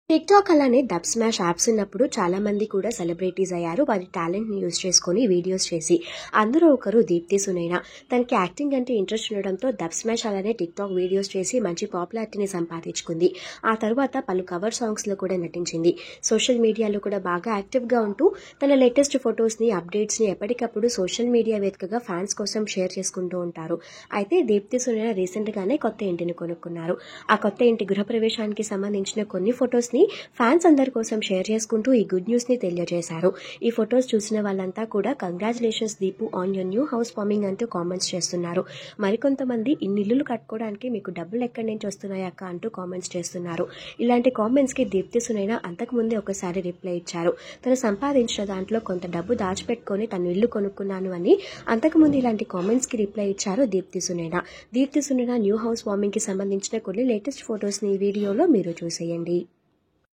TikTok అలానే dub smash apps ఉన్నప్పుడు చాలామంది కూడా సెలబ్రిటీస్ అయ్యారు. వారి టాలెంట్‌ని యూజ్ చేసుకొని వీడియోస్ చేసి. అందులో ఒకరు దీప్తి సునైనా. తనకి యాక్టింగ్ అంటే ఇంట్రెస్ట్ ఉండడంతో డబ్ స్మాష్ అలానే టిక్‌టాక్ వీడియోస్ చేసి మంచి పాపులారిటీని సంపాదించుకుంది. ఆ తర్వాత పలు కవర్ సాంగ్స్‌లో కూడా నటించింది. సోషల్ మీడియాలో కూడా బాగా యాక్టివ్‌గా ఉంటూ తన లేటెస్ట్ ఫొటోస్‌ని, అప్డేట్స్‌ని ఎప్పటికప్పుడు సోషల్ మీడియా వేదికగా ఫ్యాన్స్ కోసం షేర్ చేసుకుంటూ ఉంటారు. అయితే దీప్తి సునైనా రీసెంట్‌గానే కొత్త ఇంటిని కొనుక్కున్నారు. ఆ కొత్త ఇంటి గృహప్రవేశానికి సంబంధించిన కొన్ని ఫొటోస్‌ని ఫ్యాన్స్ అందరి కోసం షేర్ చేసుకుంటూ ఈ గుడ్ న్యూస్ ని తెలియజేశారు. ఈ ఫొటోస్ చూసిన వాళ్ళంతా కూడా congratulations Deepu on your new house warming అంటూ కామెంట్స్ చేస్తున్నారు. మరికొంతమంది ఇన్ని ఇల్లులు కట్టుకోవడానికి మీకు డబ్బులు ఎక్కడి నుంచి వస్తున్నాయి అక్క అంటూ కామెంట్స్ చేస్తున్నారు. ఇలాంటి కామెంట్స్ కి దీప్తి సునైనా అంతకు ముందే ఒకసారి రిప్లై ఇచ్చారు. తను సంపాదించిన దాంట్లో కొంత డబ్బు దాచిపెట్టుకొని తను ఇల్లు కొనుక్కున్నాను అని అంతకుముందు ఇలాంటి కామెంట్స్ కి రిప్లై ఇచ్చారు Deepthi Sunaina. Deepthi Sunaina new house warming కి సంబంధించిన కొన్ని లేటెస్ట్ ఫొటోస్ ని ఈ వీడియోలో మీరు చూసేయండి.